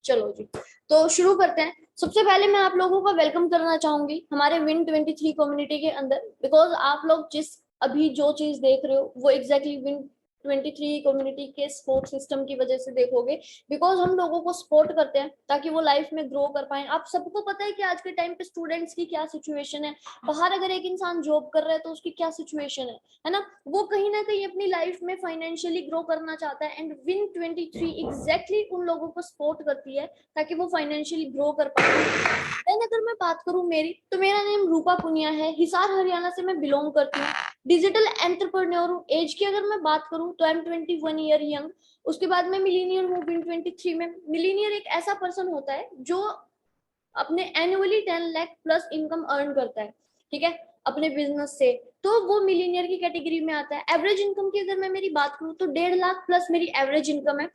चलो जी, तो शुरू करते हैं। सबसे पहले मैं आप लोगों का वेलकम करना चाहूंगी हमारे विन 23 कम्युनिटी के अंदर, बिकॉज आप लोग जिस अभी जो चीज देख रहे हो वो एग्जैक्टली विन 23 कम्युनिटी के सपोर्ट सिस्टम की वजह से देखोगे। बिकॉज हम लोगों को सपोर्ट करते हैं ताकि वो लाइफ में ग्रो कर पाए। आप सबको पता है कि आज के टाइम पे स्टूडेंट्स की क्या सिचुएशन है, बाहर अगर एक इंसान जॉब कर रहा है तो उसकी क्या सिचुएशन है ना। वो कहीं ना कहीं अपनी लाइफ में फाइनेंशियली ग्रो करना चाहता है, एंड विन 23 एग्जैक्टली उन लोगों को सपोर्ट करती है ताकि वो फाइनेंशियली ग्रो कर पाए। देन अगर मैं बात करूं मेरी, तो मेरा नेम रूपा पुनिया है, हिसार हरियाणा से मैं बिलोंग करती हूँ। डिजिटल एंटरप्रेन्योर हूँ। एज की अगर मैं बात करूं तो आई एम 21 ईयर यंग। उसके बाद मैं मिलीनियर हूँ विन 23 में। मिलीनियर एक ऐसा पर्सन होता है जो अपने annually 10 lakh plus income earn करता है, ठीक है, अपने बिजनेस से। तो वो मिलीनियर की कैटेगरी में आता है। एवरेज इनकम की अगर मैं मेरी बात करूं तो 1.5 लाख प्लस मेरी एवरेज इनकम है।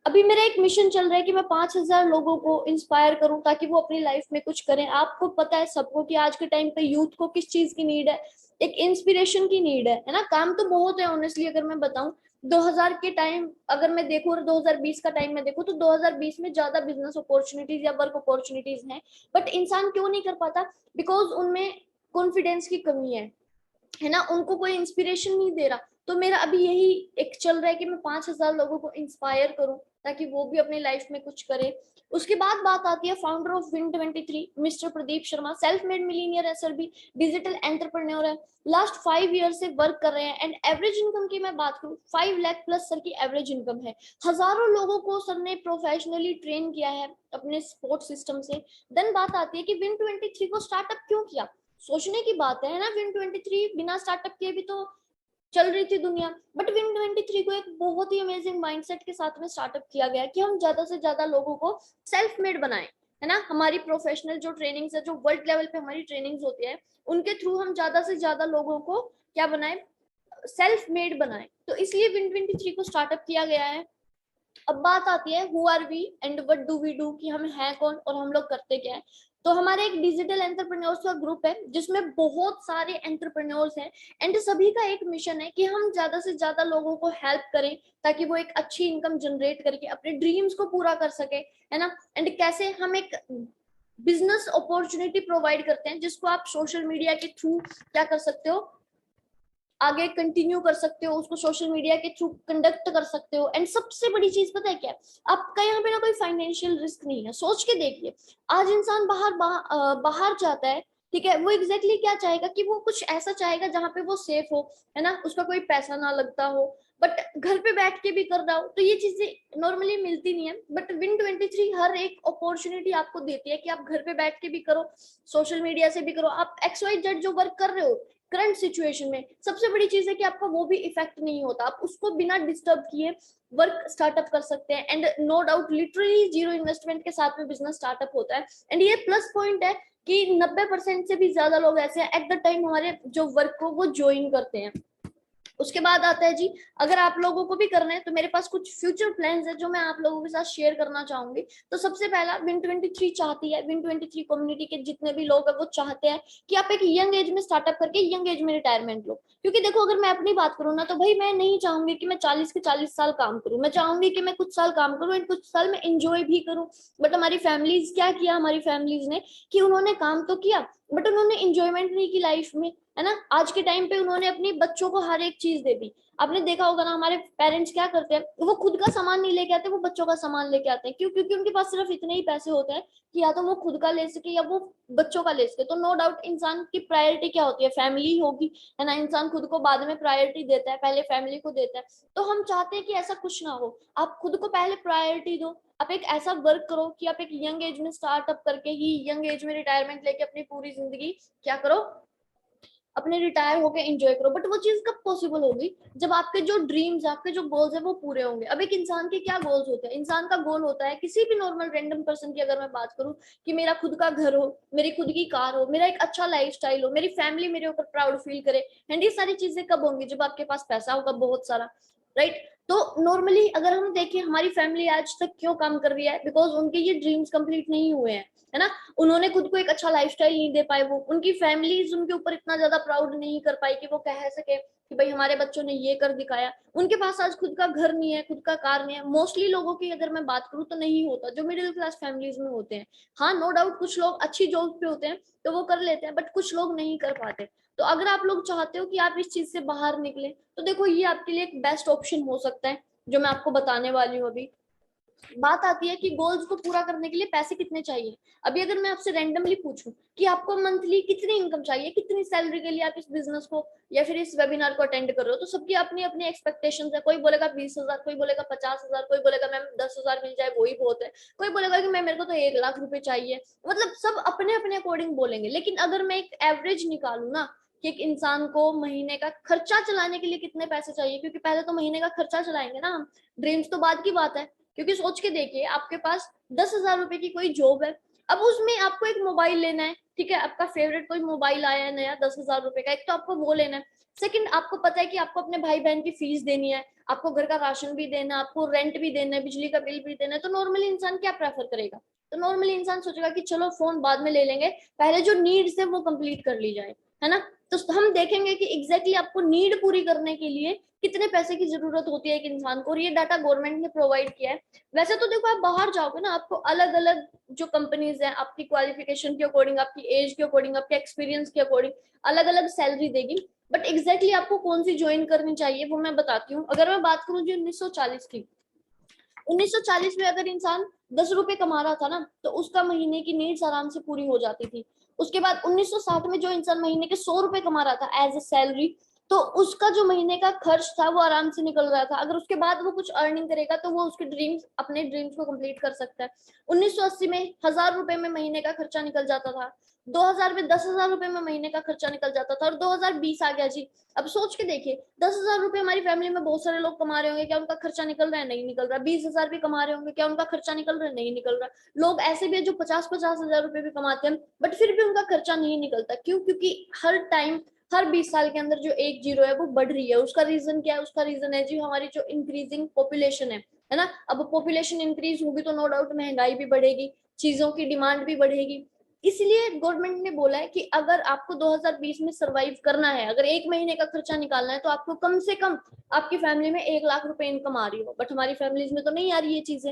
अभी मेरा एक मिशन चल रहा है कि मैं 5,000 लोगों को इंस्पायर करूं ताकि वो अपनी लाइफ में कुछ करें। आपको पता है सबको कि आज के टाइम पे यूथ को किस चीज की नीड है, एक इंस्पिरेशन की नीड है ना। काम तो बहुत है ऑनेस्टली, अगर मैं बताऊं 2000 के टाइम अगर मैं देखूं और 2020 का टाइम मैं देखूं तो 2020 में ज्यादा बिजनेस अपॉर्चुनिटीज या वर्क अपॉर्चुनिटीज हैं। बट इंसान क्यों नहीं कर पाता? बिकॉज उनमें कॉन्फिडेंस की कमी है ना, उनको कोई इंस्पिरेशन नहीं दे रहा। तो मेरा अभी यही एक चल रहा है कि मैं 5,000 लोगों को इंस्पायर करूं ताकि वो भी अपनी लाइफ में कुछ करे। उसके बाद बात आती है founder of win 23 mister Pradeep Sharma. Self made millionaire है सर भी, डिजिटल एंटरप्रेन्योर है। लास्ट 5 ईयर से वर्क कर रहे हैं। एंड एवरेज इनकम की मैं बात करूं 5 लाख प्लस सर की एवरेज इनकम है। हजारों लोगों को सर ने प्रोफेशनली ट्रेन किया है अपने सपोर्ट सिस्टम से। देन बात आती है कि विन 23 को स्टार्टअप क्यों किया। सोचने की बात है ना, विन 23 बिना स्टार्टअप के भी तो चल रही थी दुनिया। बट विन 23 को एक बहुत ही अमेजिंग माइंडसेट के साथ में स्टार्टअप किया गया कि हम ज्यादा से ज्यादा लोगों को सेल्फ मेड बनाएं, है ना। हमारी प्रोफेशनल जो ट्रेनिंग्स है, जो वर्ल्ड लेवल पे हमारी ट्रेनिंग्स होती है, उनके थ्रू हम ज्यादा से ज्यादा लोगों को क्या बनाए, सेल्फ मेड बनाए। तो इसलिए विन 23 को स्टार्टअप किया गया है। अब बात आती है who are we and what do we do, कि हम हैं कौन और हम लोग करते क्या है। तो हमारा एक डिजिटल एंटरप्रेन्योर्स का ग्रुप है जिसमें बहुत सारे एंटरप्रेन्योर्स हैं। एंड सभी का एक मिशन है कि हम ज्यादा से ज्यादा लोगों को हेल्प करें ताकि वो एक अच्छी इनकम जनरेट करके अपने ड्रीम्स को पूरा कर सके, है ना। एंड कैसे हम एक बिजनेस अपॉर्चुनिटी प्रोवाइड करते हैं जिसको आप सोशल मीडिया के थ्रू क्या कर सकते हो, आगे कंटिन्यू कर सकते हो, उसको सोशल मीडिया के थ्रू कंडक्ट कर सकते हो। एंड सबसे बड़ी चीज पता है क्या है? आपका यहाँ पे ना कोई फाइनेंशियल रिस्क नहीं है। सोच के देखिए, आज इंसान बाहर जाता है, ठीक है, वो एग्जैक्टली क्या चाहेगा कि वो कुछ ऐसा चाहेगा जहां पे वो सेफ हो, है ना, उसका कोई पैसा ना लगता हो। बट घर पे बैठ के भी कर रहा हो तो ये चीजें नॉर्मली मिलती नहीं है। बट विन 23 हर एक अपॉर्चुनिटी आपको देती है कि आप घर पे बैठ के भी करो, सोशल मीडिया से भी करो। आप XYZ जो वर्क कर रहे हो करंट सिचुएशन में, सबसे बड़ी चीज है कि आपका वो भी इफेक्ट नहीं होता। आप उसको बिना डिस्टर्ब किए वर्क स्टार्टअप कर सकते हैं। And no doubt literally zero investment के साथ में बिजनेस स्टार्टअप होता है। एंड ये प्लस पॉइंट है कि 90% से भी ज्यादा लोग ऐसे हैं एट द टाइम हमारे जो वर्क को वो ज्वाइन करते हैं। उसके बाद आता है जी, अगर आप लोगों को भी करना है तो मेरे पास कुछ फ्यूचर प्लान्स है जो मैं आप लोगों के साथ शेयर करना चाहूंगी। तो सबसे पहला, विन 23 चाहती है, विन 23 कम्युनिटी के जितने भी लोग है वो चाहते हैं कि आप एक यंग एज में स्टार्टअप करके यंग एज में रिटायरमेंट लो। क्योंकि देखो, अगर मैं अपनी बात करूँ ना तो भाई मैं नहीं चाहूंगी कि मैं 40 के 40 साल काम करूँ। मैं चाहूंगी कि मैं कुछ साल काम करूँ एंड कुछ साल में इंजॉय भी करूँ। बट हमारी फैमिलीज क्या किया, हमारी फैमिलीज ने कि उन्होंने काम तो किया बट उन्होंने इंजॉयमेंट नहीं की लाइफ में, है ना। आज के टाइम पे उन्होंने अपने बच्चों को हर एक चीज दे दी। आपने देखा होगा ना, हमारे पेरेंट्स क्या करते हैं, वो खुद का सामान नहीं लेके आते, वो बच्चों का सामान लेके आते हैं। क्यों? क्योंकि उनके पास सिर्फ इतने ही पैसे होते हैं कि या तो वो खुद का ले सके या वो बच्चों का ले सके। तो नो डाउट इंसान की प्रायोरिटी क्या होती है, फैमिली होगी, है ना। इंसान खुद को बाद में प्रायोरिटी देता है, पहले फैमिली को देता है। तो हम चाहते हैं कि ऐसा कुछ ना हो, आप खुद को पहले प्रायोरिटी दो। आप एक ऐसा वर्क करो कि आप एक यंग एज में स्टार्टअप करके ही यंग एज में रिटायरमेंट लेके अपनी पूरी जिंदगी क्या करो, अपने रिटायर होके एंजॉय करो। बट वो चीज कब पॉसिबल होगी? जब आपके जो ड्रीम्स, आपके जो गोल्स है वो पूरे होंगे। अब एक इंसान के क्या गोल्स होते हैं? इंसान का गोल होता है, किसी भी नॉर्मल रैंडम पर्सन की अगर मैं बात करूं, कि मेरा खुद का घर हो, मेरी खुद की कार हो, मेरा एक अच्छा लाइफ स्टाइल हो, मेरी फैमिली मेरे ऊपर प्राउड फील करे। एंड ये सारी चीजें कब होंगी? जब आपके पास पैसा होगा बहुत सारा, राइट। तो नॉर्मली अगर हम देखें हमारी फैमिली आज तक क्यों काम कर रही है, बिकॉज उनके ये ड्रीम्स कंप्लीट नहीं हुए हैं, है ना। उन्होंने खुद को एक अच्छा लाइफस्टाइल नहीं दे पाए, वो उनकी फैमिलीज उनके ऊपर इतना ज्यादा प्राउड नहीं कर पाई कि वो कह सके कि कि भाई हमारे बच्चों ने ये कर दिखाया, उनके पास आज खुद का घर नहीं है, खुद का कार नहीं है। मोस्टली लोगों की अगर मैं बात करूँ तो नहीं होता, जो मिडिल क्लास फैमिलीज में होते हैं। हाँ, नो डाउट कुछ लोग अच्छी जॉब पे होते हैं तो वो कर लेते हैं, बट कुछ लोग नहीं कर पाते। तो अगर आप लोग चाहते हो कि आप इस चीज से बाहर निकले, तो देखो ये आपके लिए एक बेस्ट ऑप्शन हो सकता है, जो मैं आपको बताने वाली हूँ अभी। बात आती है कि गोल्स को पूरा करने के लिए पैसे कितने चाहिए। अभी अगर मैं आपसे रैंडमली पूछूं कि आपको मंथली कितनी इनकम चाहिए, कितनी सैलरी के लिए आप इस बिजनेस को या फिर इस वेबिनार को अटेंड कर रहे हो, तो सबकी अपनी अपनी एक्सपेक्टेशंस है। कोई बोलेगा 20,000, कोई बोलेगा 50,000, कोई बोलेगा मैम 10,000 मिल जाए वही बहुत है, कोई बोलेगा कि मैं मेरे को तो 1 लाख रुपए चाहिए। मतलब सब अपने अपने अकॉर्डिंग बोलेंगे। लेकिन अगर मैं एक एवरेज निकालू ना कि एक इंसान को महीने का खर्चा चलाने के लिए कितने पैसे चाहिए, क्योंकि पहले तो महीने का खर्चा चलाएंगे ना हम, ड्रीम्स तो बाद की बात है। क्योंकि सोच के देखिए, आपके पास 10,000 रुपए की कोई जॉब है, अब उसमें आपको एक मोबाइल लेना है, ठीक है, आपका फेवरेट कोई मोबाइल आया है नया 10,000 रुपए का, एक तो आपको वो लेना है। सेकंड, आपको पता है कि आपको अपने भाई बहन की फीस देनी है, आपको घर का राशन भी देना, आपको रेंट भी देना है, बिजली का बिल भी देना है। तो नॉर्मली इंसान क्या प्रेफर करेगा? तो नॉर्मली इंसान सोचेगा कि चलो फोन बाद में ले लेंगे, पहले जो नीड्स है वो कंप्लीट कर ली जाए, है ना। तो हम देखेंगे कि एग्जैक्टली आपको नीड पूरी करने के लिए कितने पैसे की जरूरत होती है एक इंसान को, और ये डाटा गवर्नमेंट ने प्रोवाइड किया है। वैसे तो देखो, आप बाहर जाओगे ना, आपको अलग अलग जो कंपनीज है आपकी क्वालिफिकेशन के अकॉर्डिंग, आपकी एज के अकॉर्डिंग, आपके एक्सपीरियंस के अकॉर्डिंग अलग अलग सैलरी देगी। बट एग्जैक्टली आपको कौन सी ज्वाइन करनी चाहिए वो मैं बताती हूँ। अगर मैं बात करूँ जो 1940 की, 1940 में अगर इंसान 10 रुपए कमा रहा था ना, तो उसका महीने की नीड्स आराम से पूरी हो जाती थी। उसके बाद 1960 में जो इंसान महीने के 100 रुपए कमा रहा था एज ए सैलरी, तो उसका जो महीने का खर्च था वो आराम से निकल रहा था। अगर उसके बाद वो कुछ अर्निंग करेगा तो वो उसके ड्रीम्स, अपने ड्रीम्स को कंप्लीट कर सकता है। 1980 में 1,000 रुपए में महीने का खर्चा निकल जाता था। 2000 में 10,000 रुपए में महीने का खर्चा निकल जाता था, और 2020 आ गया जी। अब सोच के देखिए, 10,000 रुपए हमारी फैमिली में बहुत सारे लोग कमा रहे होंगे, क्या उनका खर्चा निकल रहा है? नहीं निकल रहा। 20,000 भी कमा रहे होंगे, क्या उनका खर्चा निकल रहा है? नहीं निकल रहा। लोग ऐसे भी है जो 50-50 हजार रुपए भी कमाते हैं, बट फिर भी उनका खर्चा नहीं निकलता। क्यों? क्योंकि हर टाइम, हर 20 साल के अंदर जो एक जीरो है वो बढ़ रही है। उसका रीजन क्या है? उसका रीजन है जी हमारी जो इंक्रीजिंग पॉपुलेशन है ना। अब पॉपुलेशन इंक्रीज होगी तो नो डाउट महंगाई भी बढ़ेगी, चीजों की डिमांड भी बढ़ेगी। इसलिए गवर्नमेंट ने बोला है कि अगर आपको 2020 में सरवाइव करना है, अगर एक महीने का खर्चा निकालना है, तो आपको कम से कम आपकी फैमिली में 1 लाख रुपए इनकम आ रही हो। बट हमारी फैमिलीज में तो नहीं आ रही ये चीजें,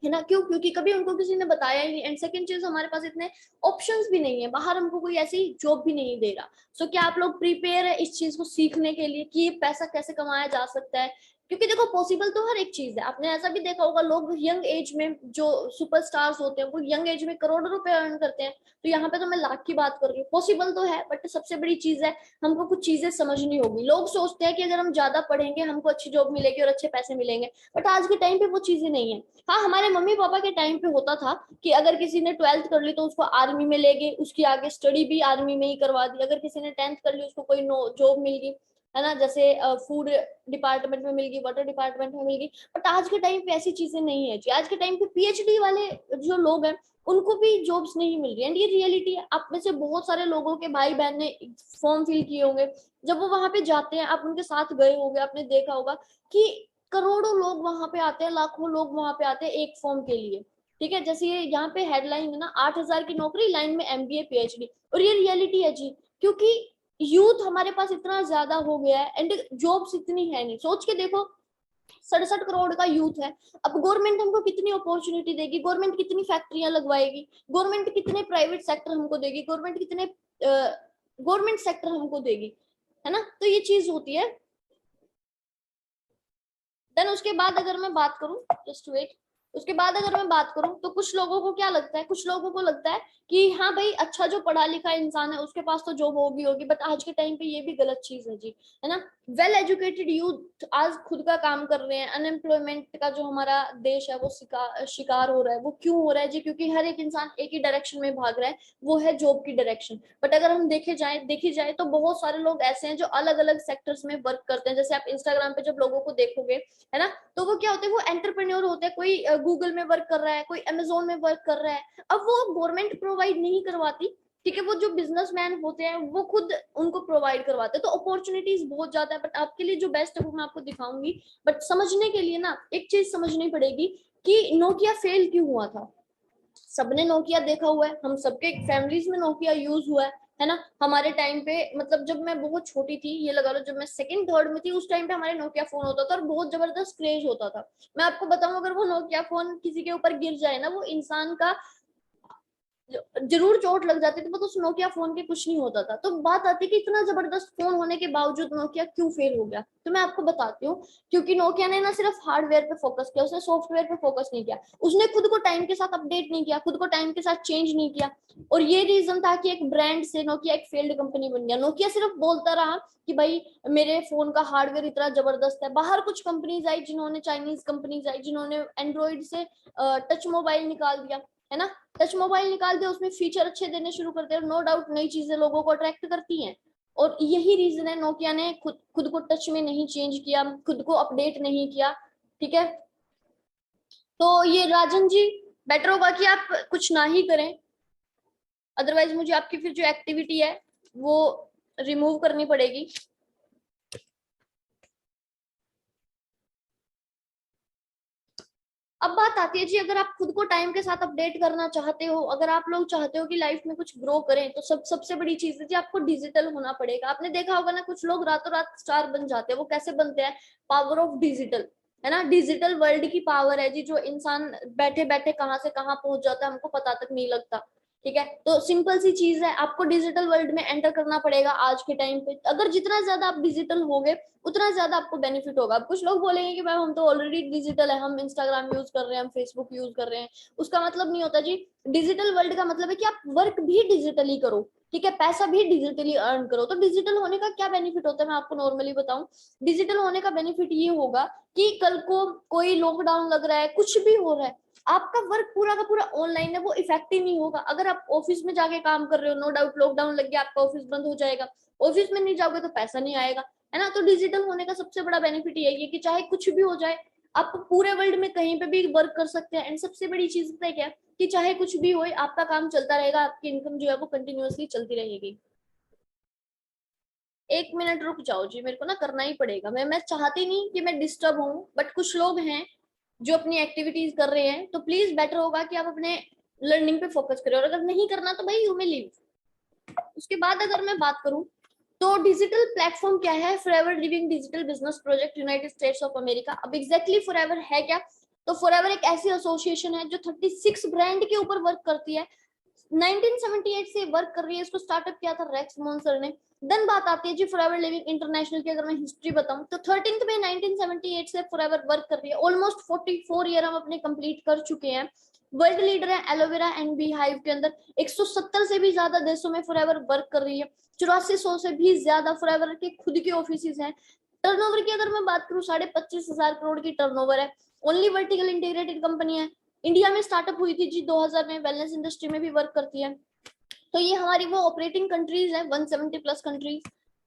है ना। क्यों? क्योंकि कभी उनको किसी ने बताया ही नहीं। एंड सेकंड चीज, हमारे पास इतने ऑप्शंस भी नहीं है, बाहर हमको कोई ऐसी जॉब भी नहीं दे रहा। सो क्या आप लोग प्रिपेयर है इस चीज को सीखने के लिए कि पैसा कैसे कमाया जा सकता है? क्योंकि देखो, पॉसिबल तो हर एक चीज है। आपने ऐसा भी देखा होगा, लोग यंग एज में जो सुपरस्टार्स होते हैं वो यंग एज में करोड़ों रुपए अर्न करते हैं। तो यहाँ पे तो मैं लाख की बात कर रही हूँ, पॉसिबल तो है। बट सबसे बड़ी चीज है, हमको कुछ चीजें समझनी होगी। लोग सोचते हैं कि अगर हम ज्यादा पढ़ेंगे हमको अच्छी जॉब मिलेगी और अच्छे पैसे मिलेंगे, बट आज के टाइम पे वो चीजें नहीं है। हाँ, हमारे मम्मी पापा के टाइम पे होता था कि अगर किसी ने 12th कर ली तो उसको आर्मी में ले गए, उसकी आगे स्टडी भी आर्मी में ही करवा दी। अगर किसी ने 10th कर ली उसको कोई जॉब मिल गई, है ना, जैसे फूड डिपार्टमेंट में मिल गई, वाटर डिपार्टमेंट में मिल गई। बट आज के टाइम पे ऐसी चीजें नहीं है जी। आज के टाइम पे पीएचडी वाले जो लोग हैं उनको भी जॉब्स नहीं मिल रही। एंड ये रियलिटी है। आप में से बहुत सारे लोगों के भाई बहन ने फॉर्म फिल किए होंगे, जब वो वहां पे जाते हैं आप उनके साथ गए होंगे, आपने देखा होगा कि करोड़ों लोग वहां पे आते हैं, लाखों लोग वहां पे आते हैं एक फॉर्म के लिए। ठीक है, जैसे ये यहाँ पे हेडलाइन है ना, 8,000 की नौकरी, लाइन में एमबीए पीएचडी। और ये रियलिटी है जी, क्योंकि यूथ हमारे पास इतना ज्यादा हो गया है एंड जॉब्स इतनी है नहीं। सोच के देखो, 67 करोड़ का यूथ है। अब गवर्नमेंट हमको कितनी अपॉर्चुनिटी देगी? गवर्नमेंट कितनी फैक्ट्रियां लगवाएगी? गवर्नमेंट कितने प्राइवेट सेक्टर हमको देगी? गवर्नमेंट कितने गवर्नमेंट सेक्टर हमको देगी, है ना। तो ये चीज होती है। देन उसके बाद अगर मैं बात करूं, जस्ट वेट, उसके बाद अगर मैं बात करूं तो कुछ लोगों को क्या लगता है, कुछ लोगों को लगता है कि हाँ भाई, अच्छा जो पढ़ा लिखा इंसान है उसके पास तो जॉब होगी होगी। बट आज के टाइम पे ये भी गलत चीज है जी, है ना। वेल एजुकेटेड यूथ आज खुद का काम कर रहे हैं। अनएम्प्लॉयमेंट का जो हमारा देश है वो शिकार हो रहा है। वो क्यों हो रहा है जी? क्योंकि हर एक इंसान एक ही डायरेक्शन में भाग रहा है, वो है जॉब की डायरेक्शन। बट अगर हम देखी जाए तो बहुत सारे लोग ऐसे हैं जो अलग अलग सेक्टर्स में वर्क करते हैं। जैसे आप इंस्टाग्राम पे जब लोगों को देखोगे, है ना, तो वो क्या होते हैं, वो एंटरप्रेन्योर होते हैं। कोई गूगल में वर्क कर रहा है, कोई अमेजोन में वर्क कर रहा है। अब वो गवर्नमेंट प्रोवाइड नहीं करवाती, ठीक है, वो जो बिजनेसमैन होते हैं वो खुद उनको प्रोवाइड करवाते हैं। तो अपॉर्चुनिटीज बहुत ज्यादा है। बट आपके लिए जो बेस्ट है वो मैं आपको दिखाऊंगी। बट समझने के लिए ना एक चीज समझनी पड़ेगी कि नोकिया फेल क्यों हुआ था। सबने नोकिया देखा हुआ है, हम सबके फैमिलीज में नोकिया यूज हुआ है ना। हमारे टाइम पे मतलब जब मैं बहुत छोटी थी, ये लगा लो जब मैं सेकंड थर्ड में थी, उस टाइम पे हमारे नोकिया फोन होता था और बहुत जबरदस्त क्रेज होता था। मैं आपको बताऊं, अगर वो नोकिया फोन किसी के ऊपर गिर जाए ना, वो इंसान का जरूर चोट लग जाती थी, बट उस नोकिया फोन के कुछ नहीं होता था। तो बात आती है कि इतना जबरदस्त फोन होने के बावजूद नोकिया क्यों फेल हो गया। तो मैं आपको बताती हूँ, क्योंकि नोकिया ने ना सिर्फ हार्डवेयर पे फोकस किया, उसने सॉफ्टवेयर पे फोकस नहीं किया, उसने खुद को टाइम के साथ अपडेट नहीं किया, खुद को टाइम के साथ चेंज नहीं किया। और ये रीजन था कि एक ब्रांड से नोकिया एक फेल्ड कंपनी बन गया। नोकिया सिर्फ बोलता रहा कि भाई मेरे फोन का हार्डवेयर इतना जबरदस्त है। बाहर कुछ कंपनीज आई जिन्होंने, चाइनीज कंपनीज आई जिन्होंने एंड्रॉइड से टच मोबाइल निकाल दिया, है ना। टच मोबाइल निकाल दिया, उसमें फीचर अच्छे देने शुरू करते हैं, नो डाउट नई चीजें लोगों को अट्रैक्ट करती हैं। और यही रीजन है नोकिया ने खुद खुद को टच में नहीं चेंज किया, खुद को अपडेट नहीं किया। ठीक है, तो ये राजन जी, बेटर होगा कि आप कुछ ना ही करें, अदरवाइज मुझे आपकी फिर जो एक्टिविटी है वो रिमूव करनी पड़ेगी। अब बात आती है जी, अगर आप खुद को टाइम के साथ अपडेट करना चाहते हो, अगर आप लोग चाहते हो कि लाइफ में कुछ ग्रो करें, तो सबसे बड़ी चीज है जी, आपको डिजिटल होना पड़ेगा। आपने देखा होगा ना, कुछ लोग रातों रात स्टार बन जाते हैं। वो कैसे बनते हैं? पावर ऑफ डिजिटल, है ना। डिजिटल वर्ल्ड की पावर है जी, जो इंसान बैठे बैठे कहाँ से कहाँ पहुंच जाता है, हमको पता तक नहीं लगता। ठीक है, तो सिंपल सी चीज है, आपको डिजिटल वर्ल्ड में एंटर करना पड़ेगा आज के टाइम पे। अगर जितना ज्यादा आप डिजिटल होगे, उतना ज्यादा आपको बेनिफिट होगा। अब कुछ लोग बोलेंगे कि भाई हम तो ऑलरेडी डिजिटल है, हम इंस्टाग्राम यूज कर रहे हैं, हम फेसबुक यूज कर रहे हैं। उसका मतलब नहीं होता जी। डिजिटल वर्ल्ड का मतलब है कि आप वर्क भी डिजिटली करो, ठीक है, पैसा भी डिजिटली अर्न करो। तो डिजिटल होने का क्या बेनिफिट होता है, मैं आपको नॉर्मली बताऊं। डिजिटल होने का बेनिफिट ये होगा कि कल को कोई लॉकडाउन लग रहा है, कुछ भी हो रहा है, आपका वर्क पूरा का पूरा ऑनलाइन है, वो इफेक्टिव नहीं होगा। अगर आप ऑफिस में जाके काम कर रहे हो, नो डाउट लॉकडाउन लग गया, आपका ऑफिस बंद हो जाएगा, ऑफिस में नहीं जाओगे तो पैसा नहीं आएगा, है ना। तो डिजिटल होने का सबसे बड़ा बेनिफिट यही है कि चाहे कुछ भी हो जाए, आप पूरे वर्ल्ड में कहीं पे भी वर्क कर सकते हैं। एंड सबसे बड़ी चीज पता है क्या, कि चाहे कुछ भी हो, आपका काम चलता रहेगा, आपकी इनकम जो है वो कंटिन्यूअसली चलती रहेगी। एक मिनट रुक जाओ जी, मेरे को ना करना ही पड़ेगा। मैं चाहती नहीं कि मैं डिस्टर्ब हूँ, बट कुछ लोग हैं जो अपनी एक्टिविटीज कर रहे हैं, तो प्लीज बेटर होगा कि आप अपने लर्निंग पे फोकस करें। और अगर नहीं करना तो भाई यू मे लीव। उसके बाद अगर मैं बात करूं, तो डिजिटल प्लेटफॉर्म क्या है? Forever living digital business project United states of America. अब एग्जैक्टली फॉरएवर है क्या? तो फॉरएवर एक ऐसी एसोसिएशन है जो 36 ब्रांड के ऊपर वर्क करती है, 1978 से वर्क कर रही है। इसको स्टार्टअप किया था रेक्स मोन्सर ने। देन बात आती है जी फॉरएवर लिविंग इंटरनेशनल की। अगर मैं हिस्ट्री बताऊं तो 13 मई 1978 से फॉरएवर वर्क कर रही है। ऑलमोस्ट 44 ईयर हम अपने कंप्लीट कर चुके हैं। वर्ल्ड लीडर है एलोवेरा एंड बी हाइव के अंदर। 170 से भी ज्यादा देशों में फॉरएवर वर्क कर रही है। 8400 से भी ज्यादा फॉरएवर के खुद के ऑफिस हैं। टर्नओवर की अगर मैं बात करूं, 25,500 करोड़ की टर्नओवर है। ओनली वर्टिकल इंटीग्रेटेड कंपनी है। इंडिया में स्टार्टअप हुई थी जी 2000 में, वेलनेस इंडस्ट्री में भी वर्क करती है। तो ये हमारी वो ऑपरेटिंग कंट्रीज है, 170 प्लस कंट्रीज।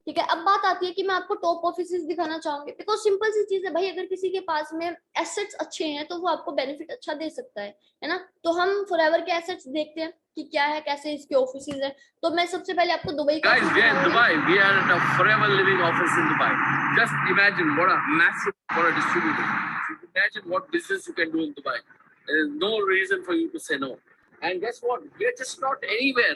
ठीक है, अब बात आती है कि मैं आपको टॉप ऑफिसेस दिखाना चाहूंगी, बिकॉज सिंपल सी चीज है भाई, अगर किसी के पास में एसेट्स अच्छे हैं तो वो आपको बेनिफिट अच्छा दे सकता है ना। तो हम फॉरएवर के एसेट्स देखते हैं कि क्या है, कैसे इसके ऑफिसेज है। तो मैं सबसे पहले आपको दुबई का, guys, we are in Dubai. We are at a forever living office in Dubai. Just imagine what a massive for a distributor. Imagine what business you can do in Dubai. There is no reason for you to say no. And guess what? We are just not anywhere.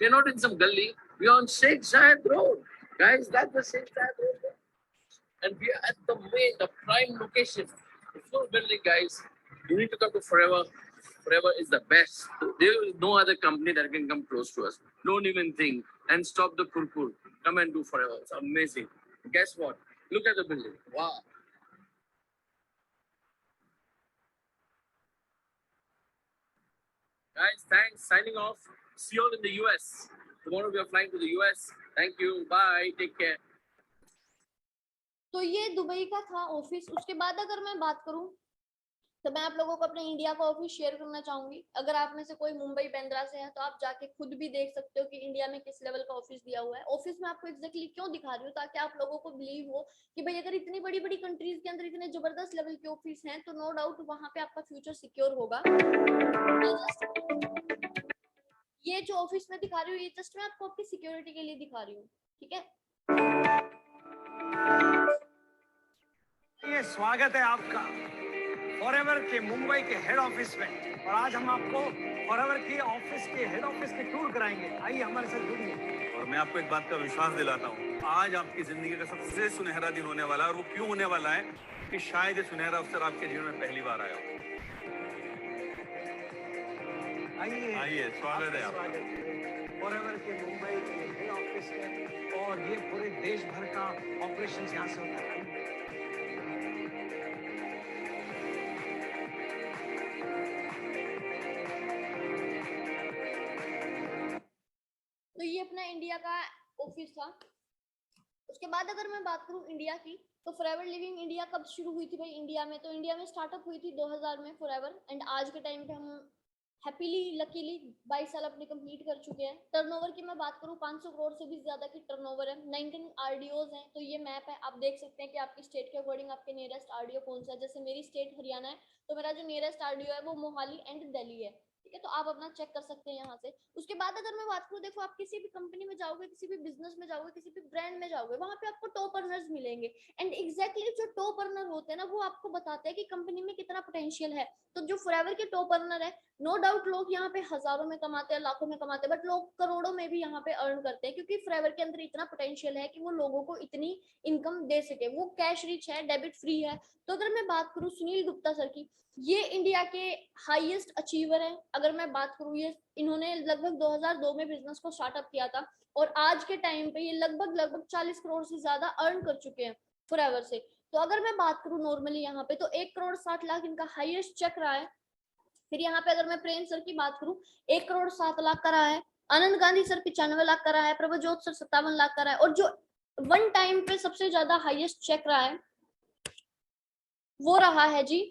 We are not in some gully. We are on Sheikh Zayed Road. Guys, that's the Sheikh Zayed Road. And we are at the prime location. The full building, guys. You need to come to Forever. Forever is the best. There is no other company that can come close to us. Don't even think. And stop the kurkur. Come and do Forever. It's amazing. Guess what? Look at the building. Wow. Guys, thanks. Signing off. See you all in the US. Tomorrow we are flying to the US. Thank you. Bye. Take care. तो ये Dubai का था office. उसके बाद अगर मैं बात करूं, तो मैं आप लोगों को अपने इंडिया का ऑफिस शेयर करना चाहूंगी। अगर आप में से कोई मुंबई बांद्रा से है तो आप जाके खुद भी देख सकते हो कि इंडिया में किस लेवल का ऑफिस दिया हुआ है। ऑफिस में आपको एग्जैक्टली क्यों दिखा रही हूँ, ताकि आप लोगों को बिलीव हो कि भाई अगर इतनी बड़ी बड़ी कंट्रीज के अंदर इतने जबरदस्त लेवल के ऑफिस हैं, तो नो डाउट वहां पे आपका फ्यूचर सिक्योर होगा। ये जो ऑफिस में दिखा रही हूँ, ये जस्ट मैं आपको आपकी सिक्योरिटी के लिए दिखा रही हूँ, ठीक है। ये स्वागत है आपका फॉरएवर के मुंबई के हेड ऑफिस में, और आज हम आपको फॉरएवर के ऑफिस के हेड ऑफिस के टूर कराएंगे। आइए हमारे साथ जुड़िए। और मैं आपको एक बात का विश्वास दिलाता हूँ, आज आपकी जिंदगी का सबसे सुनहरा दिन होने वाला है। और वो क्यों होने वाला है कि शायद ये सुनहरा अवसर आपके जीवन में पहली बार आया हो। आइए, स्वागत है आपका। फॉरएवर के मुंबई के हेड ऑफिस में, और ये पूरे देश भर का ऑपरेशन यहाँ से होता है। तो ये अपना इंडिया का ऑफिस था। उसके बाद अगर मैं बात करूं इंडिया की, तो फॉरएवर लिविंग इंडिया कब शुरू हुई थी भाई इंडिया में? तो इंडिया में स्टार्टअप हुई थी 2000 में फॉरएवर, एंड आज के टाइम पे हम हैप्पीली लकीली 22 साल अपने कंप्लीट कर चुके हैं। टर्नओवर की मैं बात करूं, 500 करोड़ से भी ज्यादा की टर्नओवर है। 19 आरडीओज हैं। तो ये मैप है, आप देख सकते हैं कि आपकी स्टेट के अकॉर्डिंग आपके नियरेस्ट आरडीओ कौन सा है। जैसे मेरी स्टेट हरियाणा है, तो मेरा जो नियरेस्ट आरडीओ है वो मोहाली एंड दिल्ली है। ठीक है, तो आप अपना चेक कर सकते हैं यहाँ से। उसके बाद अगर मैं बात करूँ, देखो आप किसी भी कंपनी में जाओगे, किसी भी बिजनेस में जाओगे, किसी भी ब्रांड में जाओगे, वहां पे आपको टॉप अर्नर्स मिलेंगे। एंड एग्जैक्टली जो टॉप अर्नर होते हैं ना, वो आपको बताते हैं कि कंपनी में कितना पोटेंशियल है। तो जो फॉरएवर के टॉप अर्नर है, नो डाउट लोग यहाँ पे हजारों में कमाते हैं, लाखों में कमाते हैं, बट लोग करोड़ों में भी यहाँ पे अर्न करते हैं, क्योंकि फॉरएवर के अंदर इतना पोटेंशियल है कि वो लोगों को इतनी इनकम दे सके। वो कैश रिच है, डेबिट फ्री है। तो अगर मैं बात करूँ सुनील गुप्ता सर की, ये इंडिया के हाईएस्ट अचीवर है। अगर मैं बात करूँ, ये इन्होंने लगभग 2002 में बिजनेस को स्टार्टअप किया था, और आज के टाइम पे ये लगभग 40 करोड़ से ज्यादा अर्न कर चुके हैं फॉरएवर से। तो अगर मैं बात करूँ नॉर्मली यहाँ पे, तो 1 करोड़ 60 लाख इनका हाईएस्ट चेक रहा है। फिर यहाँ पे अगर मैं प्रेम सर की बात करूँ, 1 करोड़ 7 लाख का रहा है। आनंद गांधी सर 95 लाख का रहा है। प्रभजोत सर 57 लाख का रहा है। और जो वन टाइम पे सबसे ज्यादा हाईएस्ट चेक रहा है, वो रहा है जी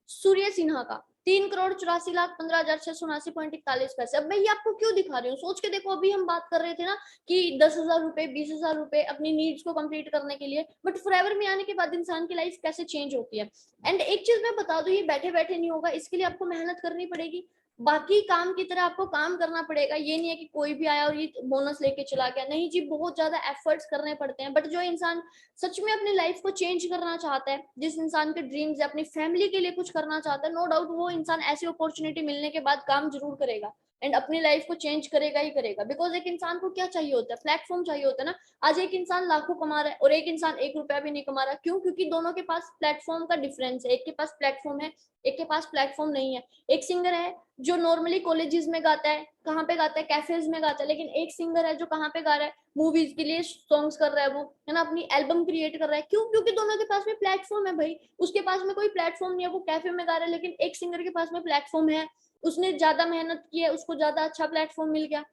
सूर्य सिन्हा का, 3 करोड़ 84 लाख 15,679.41 अब मैं ये आपको क्यों दिखा रही हूँ, सोच के देखो। अभी हम बात कर रहे थे ना कि 10,000 रुपए 20,000 रुपए अपनी नीड्स को कंप्लीट करने के लिए, बट फॉरएवर में आने के बाद इंसान की लाइफ कैसे चेंज होती है। एंड एक चीज मैं बता दूं, ये बैठे बैठे नहीं होगा, इसके लिए आपको मेहनत करनी पड़ेगी। बाकी काम की तरह आपको काम करना पड़ेगा। ये नहीं है कि कोई भी आया और ये बोनस लेके चला गया, नहीं जी, बहुत ज्यादा एफर्ट्स करने पड़ते हैं। बट जो इंसान सच में अपनी लाइफ को चेंज करना चाहता है, जिस इंसान के ड्रीम्स है, अपनी फैमिली के लिए कुछ करना चाहता है, नो डाउट वो इंसान ऐसी अपॉर्चुनिटी मिलने के बाद काम जरूर करेगा एंड अपनी लाइफ को चेंज करेगा ही करेगा। बिकॉज एक इंसान को क्या चाहिए होता है? प्लेटफॉर्म चाहिए होता है ना। आज एक इंसान लाखों कमा रहा है और एक इंसान 1 रुपया भी नहीं कमा रहा। क्यों? क्योंकि दोनों के पास प्लेटफॉर्म का डिफरेंस है। एक के पास प्लेटफॉर्म है, एक के पास प्लेटफॉर्म नहीं है। एक सिंगर है जो नॉर्मली कॉलेजेस में गाता है, कहाँ पे गाता है? कैफेज में गाता है। लेकिन एक सिंगर है जो कहाँ पे गा रहा है? मूवीज के लिए सॉन्ग्स कर रहा है, वो है ना, अपनी एल्बम क्रिएट कर रहा है। क्यों? क्योंकि दोनों के पास में प्लेटफॉर्म है भाई। उसके पास में कोई प्लेटफॉर्म नहीं है, वो कैफे में गा रहा है, लेकिन एक सिंगर के पास में प्लेटफॉर्म है, उसने ज्यादा मेहनत की है, उसको ज्यादा अच्छा प्लेटफॉर्म मिल गया।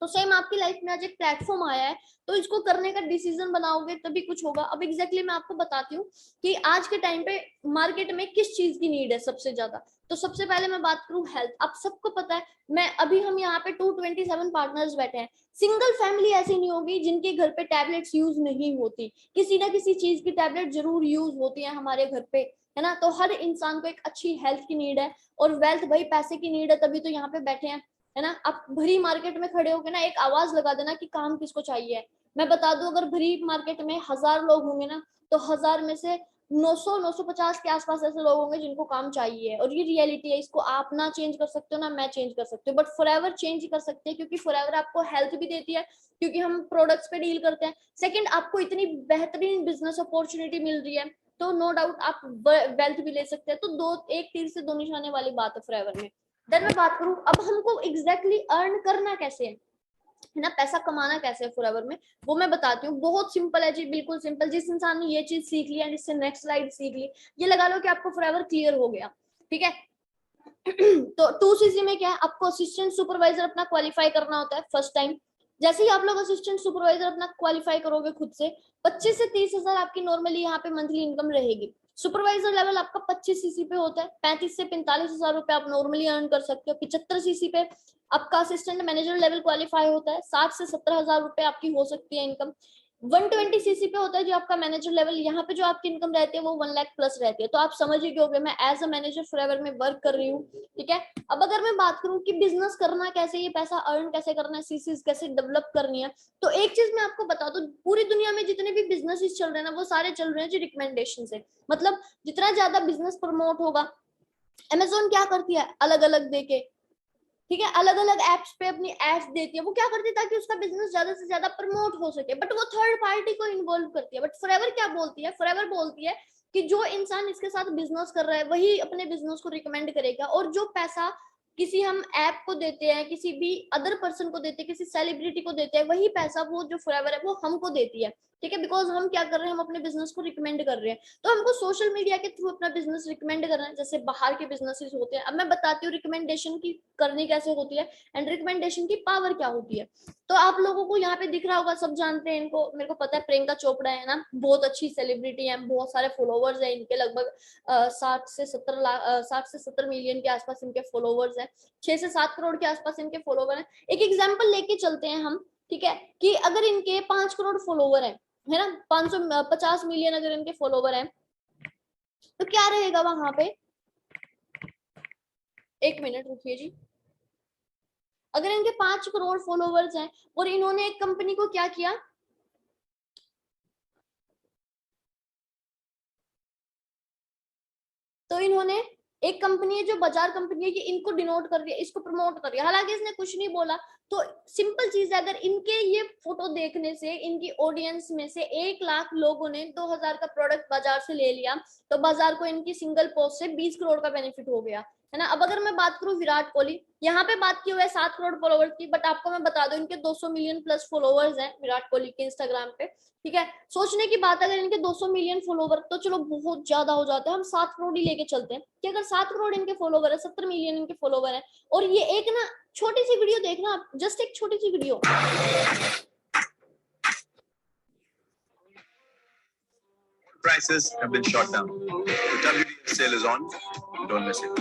तो सेम आपकी लाइफ में आज एक प्लेटफॉर्म आया है, तो इसको करने का डिसीजन बनाओगे तभी कुछ होगा। अब एग्जैक्टली मैं आपको बताती हूँ कि आज के टाइम पे मार्केट में किस चीज की नीड है सबसे ज्यादा। तो सबसे पहले मैं बात करूँ हेल्थ। आप सबको पता है, मैं अभी हम यहाँ पे 227 पार्टनर्स बैठे हैं। सिंगल फैमिली ऐसी नहीं होगी जिनके घर पे टैबलेट्स यूज नहीं होती। किसी ना किसी चीज की टैबलेट जरूर यूज होती है हमारे घर पे, है ना। तो हर इंसान को एक अच्छी हेल्थ की नीड है, और वेल्थ भाई पैसे की नीड है, तभी तो यहाँ पे बैठे हैं, है ना। आप भरी मार्केट में खड़े होके ना एक आवाज लगा देना कि काम किसको चाहिए। मैं बता दूं, अगर भरी मार्केट में 1000 लोग होंगे ना, तो 1000 में से 900-950 के आसपास ऐसे लोग होंगे जिनको काम चाहिए। और ये रियलिटी है, इसको आप ना चेंज कर सकते हो ना मैं चेंज कर सकती हूँ, बट फॉरएवर चेंज कर सकते हैं, क्योंकि फॉरएवर आपको हेल्थ भी देती है, क्योंकि हम प्रोडक्ट्स पे डील करते हैं। सेकंड, आपको इतनी बेहतरीन बिजनेस अपॉर्चुनिटी मिल रही है, तो नो डाउट आप वेल्थ भी ले सकते हैं। तो दो, एक तीर से दो निशाने वाली बात है फॉरएवर में। देन मैं बात करूं, अब हमको एग्जैक्टली अर्न करना कैसे है ना, पैसा कमाना कैसे है फॉरएवर में, वो मैं बताती हूँ। बहुत सिंपल है जी, बिल्कुल सिंपल। जिस इंसान ने ये चीज सीख ली एंड इससे नेक्स्ट स्लाइड सीख ली, ये लगा लो कि आपको फॉरएवर क्लियर हो गया। ठीक है। तो 2cc में क्या है, आपको असिस्टेंट सुपरवाइजर अपना क्वालिफाई करना होता है फर्स्ट टाइम। जैसे ही आप लोग असिस्टेंट सुपरवाइजर अपना क्वालिफाई करोगे खुद से, 25 से 30 हजार आपकी नॉर्मली यहाँ पे मंथली इनकम रहेगी। सुपरवाइजर लेवल आपका 25cc पे होता है, 35 से 45 हजार रुपए आप नॉर्मली अर्न कर सकते हो। 75cc पे आपका असिस्टेंट मैनेजर लेवल क्वालिफाई होता है, 60 से 70 हजार रुपए आपकी हो सकती है इनकम। 120 सीसी पे होता है जो आपका मैनेजर लेवल, यहाँ पे जो आपकी इनकम रहती है वो 1 लाख प्लस रहती है। तो आप समझ ही गए मैं एज अ मैनेजर फॉरएवर में वर्क कर रही हूँ, ठीक है। अब अगर मैं बात करूँ कि बिजनेस करना कैसे, ये पैसा अर्न कैसे करना है, सीसीज कैसे डेवलप करनी है, तो एक चीज मैं आपको बता दूं, पूरी दुनिया में जितने भी बिजनेसेस चल रहे हैं ना, वो सारे चल रहे हैं जी रिकमेंडेशन से। मतलब जितना ज्यादा बिजनेस प्रमोट होगा, अमेजोन क्या करती है, अलग अलग देके, ठीक है, अलग अलग एप्स पे अपनी एड्स देती है, वो क्या करती है ताकि उसका बिजनेस ज्यादा से ज्यादा प्रमोट हो सके, बट वो थर्ड पार्टी को इन्वॉल्व करती है। बट फॉरएवर क्या बोलती है, फॉरएवर बोलती है कि जो इंसान इसके साथ बिजनेस कर रहा है वही अपने बिजनेस को रिकमेंड करेगा, और जो पैसा किसी हम ऐप को देते हैं, किसी भी अदर पर्सन को देते हैं, किसी सेलिब्रिटी को देते हैं, वही पैसा वो जो फॉरएवर है वो हमको देती है, ठीक है। बिकॉज हम क्या कर रहे हैं, हम अपने बिजनेस को रिकमेंड कर रहे हैं, तो हमको सोशल मीडिया के थ्रू अपना बिजनेस रिकमेंड करना है, जैसे बाहर के बिजनेसेस होते हैं। अब मैं बताती हूँ रिकमेंडेशन की करनी कैसे होती है एंड रिकमेंडेशन की पावर क्या होती है। तो आप लोगों को यहाँ पे दिख रहा होगा, सब जानते हैं इनको, मेरे को पता है प्रियंका चोपड़ा है ना, बहुत अच्छी सेलिब्रिटी है, बहुत सारे फॉलोवर्स है इनके, लगभग 60 से 70 मिलियन के आसपास इनके फॉलोवर्स है, 6 से 7 करोड़ के आसपास इनके फॉलोवर है। एक एग्जाम्पल लेके चलते हैं हम, ठीक है, कि अगर इनके 5 करोड़ फॉलोवर है ना, 550 मिलियन अगर इनके फॉलोवर हैं, तो क्या रहेगा वहां पे, एक मिनट रुकिए जी। अगर इनके 5 करोड़ फॉलोवर्स हैं और इन्होंने एक कंपनी को क्या किया, तो इन्होंने एक कंपनी है जो बाजार कंपनी है, ये इनको डिनोट कर रही है, इसको प्रमोट कर रही है, हालांकि इसने कुछ नहीं बोला। तो सिंपल चीज है, अगर इनके ये फोटो देखने से इनकी ऑडियंस में से 1 लाख लोगों ने 2000 का प्रोडक्ट बाजार से ले लिया, तो बाजार को इनकी सिंगल पोस्ट से 20 करोड़ का बेनिफिट हो गया, है ना। अब अगर मैं बात करूं विराट कोहली, यहाँ पे बात की हुई है 7 करोड़ फॉलोवर्स की, बट आपको मैं बता दूं इनके 200 मिलियन प्लस फॉलोवर्स हैं विराट कोहली के इंस्टाग्राम पे, ठीक है। सोचने की बात है, अगर इनके 200 मिलियन फॉलोवर, तो चलो बहुत ज्यादा हो जाते हैं, हम 7 करोड़ ही लेके चलते हैं कि अगर 7 करोड़ इनके फॉलोवर है, 70 मिलियन इनके फॉलोवर है, और ये एक ना छोटी सी वीडियो देखना आप, जस्ट एक छोटी सी video, Prices have been shot down. The WDF sale is on. Don't miss it.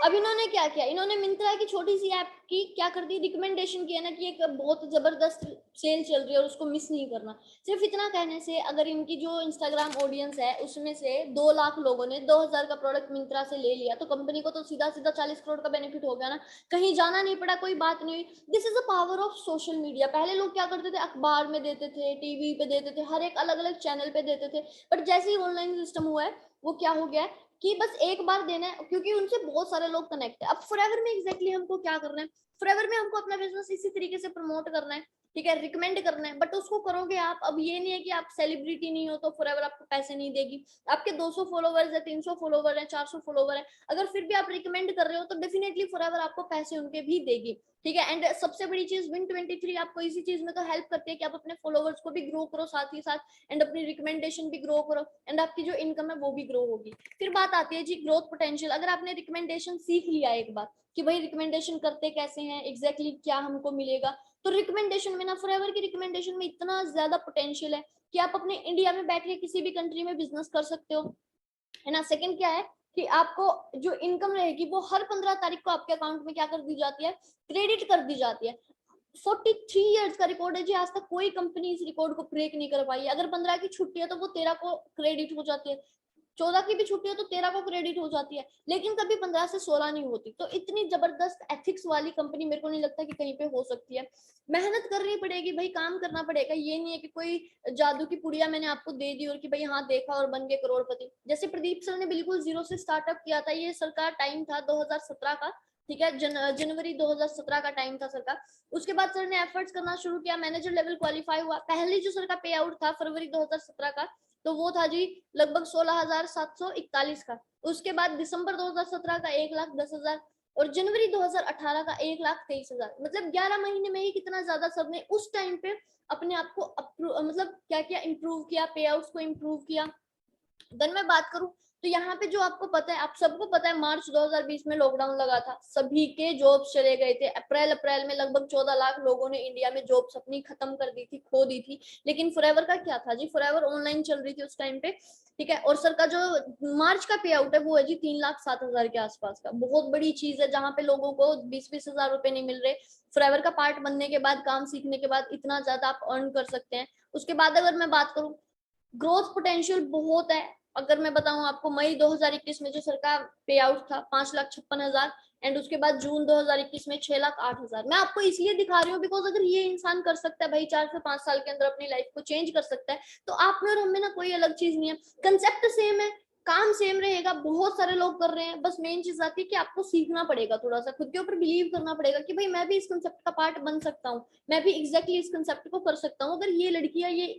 अब इन्होंने क्या किया, इन्होंने मिंत्रा की छोटी सी ऐप की क्या कर दी, रिकमेंडेशन किया ना कि एक बहुत जबरदस्त सेल चल रही है और उसको मिस नहीं करना। सिर्फ इतना कहने से अगर इनकी जो इंस्टाग्राम ऑडियंस है उसमें से 2 लाख लोगों ने 2000 का प्रोडक्ट मिंत्रा से ले लिया, तो कंपनी को तो सीधा सीधा 40 करोड़ का बेनिफिट हो गया ना, कहीं जाना नहीं पड़ा, कोई बात नहीं हुई। This is the power of social media. पहले लोग क्या करते थे, अखबार में देते थे, टीवी पे देते थे, हर एक अलग अलग चैनल पे देते थे, बट जैसे ही ऑनलाइन सिस्टम हुआ है वो क्या हो गया है कि बस एक बार देना है, क्योंकि उनसे बहुत सारे लोग कनेक्ट है। अब फॉरएवर में एग्जैक्टली हमको क्या करना है, फॉरएवर में हमको अपना बिजनेस इसी तरीके से प्रमोट करना है, ठीक है, रिकमेंड करना है, बट उसको करोगे आप। अब ये नहीं है कि आप सेलिब्रिटी नहीं हो तो फॉरएवर आपको पैसे नहीं देगी। आपके 200 फॉलोवर्स है, 300 फॉलोवर है, 400 फॉलोवर है, अगर फिर भी आप रिकमेंड कर रहे हो तो डेफिनेटली फॉरएवर आपको पैसे उनके भी देगी, ठीक है। एंड सबसे बड़ी चीज Win23 आपको इसी चीज में तो हेल्प करती है कि आप अपने फॉलोवर्स को भी ग्रो करो साथ ही साथ, एंड अपनी रिकमेंडेशन भी ग्रो करो, एंड आपकी जो इनकम है वो भी ग्रो होगी। फिर बात आती है जी ग्रोथ पोटेंशियल। अगर आपने रिकमेंडेशन सीख लिया एक बार कि भाई रिकमेंडेशन करते कैसे हैं, एग्जैक्टली क्या हमको मिलेगा, तो रिकमेंडेशन में ना, फॉरएवर की रिकमेंडेशन में इतना ज्यादा पोटेंशियल है कि आप अपने इंडिया में बैठ के किसी भी कंट्री में बिजनेस कर सकते हो, है ना। सेकंड क्या है कि आपको जो इनकम रहेगी वो हर 15 तारीख को आपके अकाउंट में क्या कर दी जाती है, क्रेडिट कर दी जाती है। 43 इयर्स का रिकॉर्ड है जी, आज तक कोई कंपनी इस रिकॉर्ड को ब्रेक नहीं कर पाई है। अगर 15 की छुट्टी है तो वो 13 को क्रेडिट हो जाती है, 14 की भी छुट्टी है तो 13 को क्रेडिट हो जाती है, लेकिन कभी 15 से 16 नहीं होती। तो इतनी जबरदस्त एथिक्स वाली कंपनी मेरे को नहीं लगता कि कहीं पे हो सकती है। मेहनत करनी पड़ेगी भाई, काम करना पड़ेगा, ये नहीं है कि कोई जादू की पुड़िया मैंने आपको दे दी और कि भाई हाँ देखा और बन गए करोड़पति। जैसे प्रदीप सर ने बिल्कुल जीरो से स्टार्टअप किया था, ये सरकार टाइम था 2017 का, ठीक है, जनवरी 2017 का टाइम था सर का। उसके बाद सर ने एफर्ट्स करना शुरू किया, मैनेजर लेवल क्वालिफाई हुआ। पहले जो सर का पे आउट था फरवरी 2017 का, तो वो था जी लगभग 16,741 का। उसके बाद दिसंबर 2017 का 1,10,000 और जनवरी 2018 का 1,23,000। मतलब 11 महीने में ही कितना ज्यादा सर ने उस टाइम पे अपने आप को मतलब क्या क्या इंप्रूव किया, पे आउट्स को इंप्रूव किया। देन मैं बात करूं तो यहाँ पे जो आपको पता है, आप सबको पता है, मार्च 2020 में लॉकडाउन लगा था, सभी के जॉब्स चले गए थे। अप्रैल में लगभग 14 लाख लोगों ने इंडिया में जॉब्स अपनी खत्म कर दी थी, खो दी थी। लेकिन फॉरएवर का क्या था जी, फॉरएवर ऑनलाइन चल रही थी उस टाइम पे, ठीक है। और सर का जो मार्च का पे आउट है वो है जी 3,07,000 के आसपास का। बहुत बड़ी चीज है, जहां पे लोगों को 20-20 हजार रुपए नहीं मिल रहे। फॉरएवर का पार्ट बनने के बाद, काम सीखने के बाद इतना ज्यादा आप अर्न कर सकते हैं। उसके बाद अगर मैं बात करूं, ग्रोथ पोटेंशियल बहुत है। अगर मैं बताऊं आपको, मई 2021 में जो सरकार पे आउट था 5,56,000, एंड उसके बाद जून 2021 में 6,08,000। मैं आपको इसलिए दिखा रही हूँ बिकॉज अगर ये इंसान कर सकता है भाई, 4 से 5 साल के अंदर अपनी लाइफ को चेंज कर सकता है, तो आप में और हम में ना कोई अलग चीज नहीं है। कंसेप्ट सेम है, काम सेम रहेगा, बहुत सारे लोग कर रहे हैं। बस मेन चीज आती है कि आपको सीखना पड़ेगा, थोड़ा सा खुद के ऊपर बिलीव करना पड़ेगा कि भाई मैं भी इस कंसेप्ट का पार्ट बन सकता हूँ, मैं भी एग्जैक्टली इस कंसेप्ट को कर सकता हूँ। अगर ये लड़कियां ये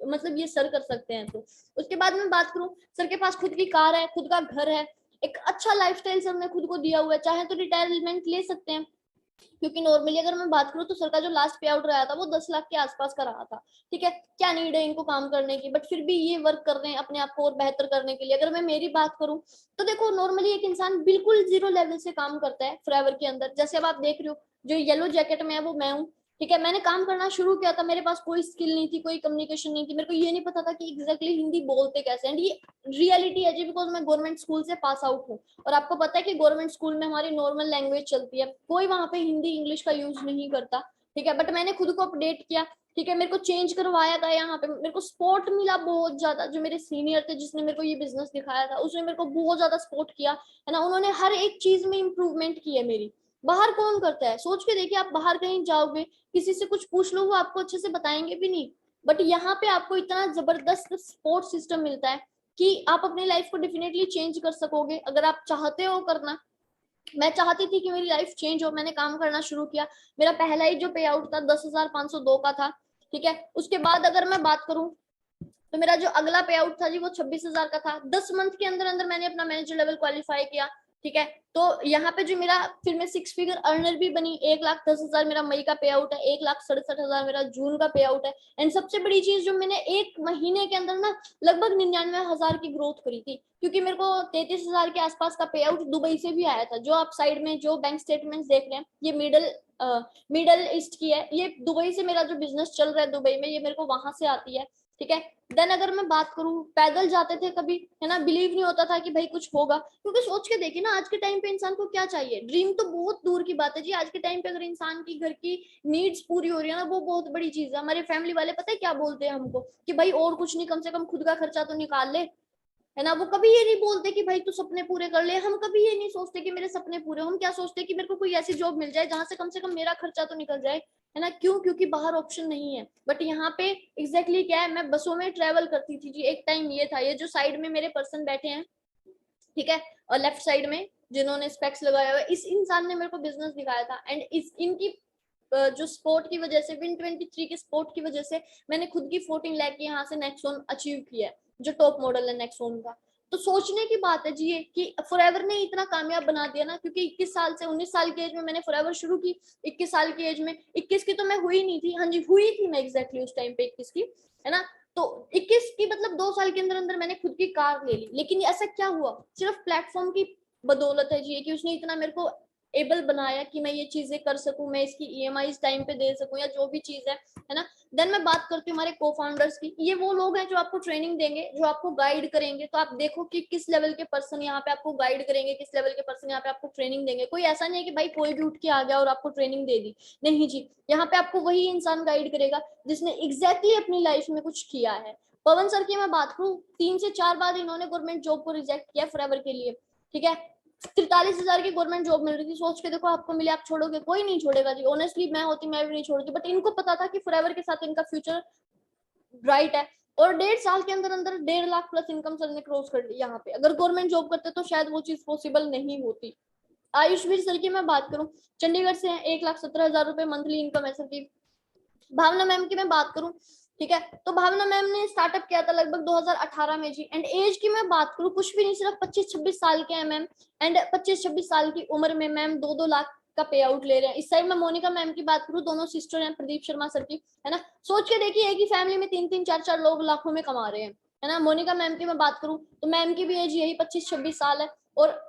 मतलब ये सर कर सकते हैं तो। उसके बाद में बात करूं, सर के पास खुद की कार है, खुद का घर है, एक अच्छा लाइफस्टाइल सर ने खुद को दिया हुआ है। चाहे तो रिटायरमेंट ले सकते हैं, क्योंकि नॉर्मली अगर मैं बात करूं तो सर का जो लास्ट पे आउट रहा था वो 10 लाख के आसपास का रहा था, ठीक है। क्या नीड है इनको काम करने की, बट फिर भी ये वर्क कर रहे हैं अपने आप को और बेहतर करने के लिए। अगर मैं मेरी बात करूं तो देखो, नॉर्मली एक इंसान बिल्कुल जीरो लेवल से काम करता है फॉरएवर के अंदर। जैसे अब आप देख रहे हो, जो येलो जैकेट में है वो मैं हूँ, ठीक है। मैंने काम करना शुरू किया था, मेरे पास कोई स्किल नहीं थी, कोई कम्युनिकेशन नहीं थी, मेरे को ये नहीं पता था कि एग्जैक्टली हिंदी बोलते कैसे। एंड ये रियलिटी है जी, बिकॉज मैं गवर्नमेंट स्कूल से पास आउट हूँ, और आपको पता है कि गवर्नमेंट स्कूल में हमारी नॉर्मल लैंग्वेज चलती है, कोई वहां पे हिंदी इंग्लिश का यूज नहीं करता, ठीक है। बट मैंने खुद को अपडेट किया, ठीक है। मेरे को चेंज करवाया था यहाँ पे, मेरे को सपोर्ट मिला बहुत ज्यादा। जो मेरे सीनियर थे जिसने मेरे को ये बिजनेस दिखाया था, उसने मेरे को बहुत ज्यादा सपोर्ट किया, है ना। उन्होंने हर एक चीज में इंप्रूवमेंट की है मेरी। बाहर कौन करता है, सोच के देखिए, आप बाहर कहीं जाओगे, किसी से कुछ पूछ लो, वो आपको अच्छे से बताएंगे भी नहीं। बट यहाँ पे आपको इतना जबरदस्त सपोर्ट सिस्टम मिलता है कि आप अपनी लाइफ को डेफिनेटली चेंज कर सकोगे अगर आप चाहते हो करना। मैं चाहती थी कि मेरी लाइफ चेंज हो, मैंने काम करना शुरू किया। मेरा पहला ही जो पे आउट था 10,502 का था, ठीक है। उसके बाद अगर मैं बात करूं तो मेरा जो अगला पे आउट था जी वो 26,000 का था। 10 मंथ के अंदर अंदर मैंने अपना मैनेजर लेवल क्वालिफाई किया, ठीक है। तो यहाँ पे जो मेरा, फिर मैं 6 फिगर अर्नर भी बनी। 1,10,000 मेरा मई का पे आउट है, 1,67,000 मेरा जून का पे आउट है। एंड सबसे बड़ी चीज, जो मैंने एक महीने के अंदर ना लगभग 99,000 की ग्रोथ करी थी, क्योंकि मेरे को 33,000 के आसपास का पे आउट दुबई से भी आया था। जो आप साइड में जो बैंक स्टेटमेंट देख रहे हैं, ये मिडल ईस्ट की है, ये दुबई से मेरा जो बिजनेस चल रहा है दुबई में, ये मेरे को वहां से आती है, ठीक है। देन अगर मैं बात करूं, पैदल जाते थे कभी, है ना, बिलीव नहीं होता था कि भाई कुछ होगा, क्योंकि सोच के देखिए ना, आज के टाइम पे इंसान को क्या चाहिए। ड्रीम तो बहुत दूर की बात है जी, आज के टाइम पे अगर इंसान की घर की नीड्स पूरी हो रही है ना, वो बहुत बड़ी चीज है। हमारे फैमिली वाले पता है क्या बोलते हैं हमको, कि भाई और कुछ नहीं, कम से कम खुद का खर्चा तो निकाल ले, है ना। वो कभी ये नहीं बोलते कि भाई तू सपने पूरे कर ले। हम कभी ये नहीं सोचते कि मेरे सपने पूरे हो, हम क्या सोचते कि मेरे को कोई ऐसी जॉब मिल जाए जहां से कम मेरा खर्चा तो निकल जाए, है ना। क्यों? क्योंकि बाहर ऑप्शन नहीं है। बट यहाँ पे एग्जैक्टली क्या है, मैं बसों में ट्रेवल करती थी जी, एक टाइम ये था। ये जो साइड में मेरे पर्सन बैठे हैं, ठीक है, और लेफ्ट साइड में जिन्होंने स्पेक्स लगाया हुआ है, इस इंसान ने मेरे को बिजनेस दिखाया था। एंड इनकी जो स्पोर्ट की वजह से, Win23 के स्पोर्ट की वजह से, मैंने खुद की 14 लाख की यहाँ से नेक्सॉन अचीव किया है, जो टॉप मॉडल है नेक्सॉन का। तो सोचने की बात है जी ये, कि फॉरएवर ने इतना कामयाब बना दिया ना, क्योंकि 21 साल से 19 साल की एज में मैंने फॉरएवर शुरू की। 21 साल की एज में, 21 की तो मैं हुई नहीं थी, हाँ जी हुई थी मैं एग्जैक्टली उस टाइम पे 21 की, है ना। तो 21 की मतलब 2 साल के अंदर अंदर मैंने खुद की कार ले ली। लेकिन ऐसा क्या हुआ, सिर्फ प्लेटफॉर्म की बदौलत है जी, कि उसने इतना मेरे को एबल बनाया कि मैं ये चीजें कर सकूं, मैं इसकी ईएमआई टाइम पे दे सकूं, या जो भी चीज है ना। देन मैं बात करती हूँ हमारे को फाउंडर्स की। ये वो लोग हैं जो आपको ट्रेनिंग देंगे, जो आपको गाइड करेंगे। तो आप देखो कि किस लेवल के पर्सन यहाँ पे आपको गाइड करेंगे, किस लेवल के पर्सन यहाँ पे आपको ट्रेनिंग देंगे। कोई ऐसा नहीं है कि भाई कोई भी उठ के आ गया और आपको ट्रेनिंग दे दी, नहीं जी। यहाँ पे आपको वही इंसान गाइड करेगा जिसने एग्जैक्टली अपनी लाइफ में कुछ किया है। पवन सर की मैं बात करूँ, 3 से 4 बार इन्होंने गवर्नमेंट जॉब को रिजेक्ट किया फॉरएवर के लिए, ठीक है। 43,000 की गवर्नमेंट जॉब मिल रही थी, सोच के देखो आपको मिले, आप छोड़ोगे? कोई नहीं छोड़ेगा जी। ऑनेस्टली मैं होती, मैं भी नहीं छोड़ती। बट इनको पता था कि फॉरएवर के साथ इनका फ्यूचर ब्राइट है। और 1.5 साल के अंदर अंदर 1.5 लाख प्लस इनकम सर ने क्रॉस कर ली यहाँ पे। अगर गवर्नमेंट जॉब करते तो शायद वो चीज पॉसिबल नहीं होती। आयुषवीर सर की मैं बात करूं, चंडीगढ़ से है, 1,17,000 रुपए मंथली इनकम है सर की। भावना मैम की मैं बात करूं, ठीक है, तो भावना मैम ने स्टार्टअप किया था लगभग 2018 में जी। एंड एज की मैं बात करूं, कुछ भी नहीं, सिर्फ 25-26 साल के हैं मैम। एंड 25-26 साल की उम्र में मैम 2-2 लाख का पे आउट ले रहे हैं। इस साइड में मोनिका मैम की बात करूं, दोनों सिस्टर हैं, प्रदीप शर्मा सर की, है ना। सोच के देखिए, एक ही फैमिली में 3-3 4-4 लोग लाखों में कमा रहे हैं। है ना। मोनिका मैम की मैं बात करूं तो मैम की भी एज यही 25-26 साल है, और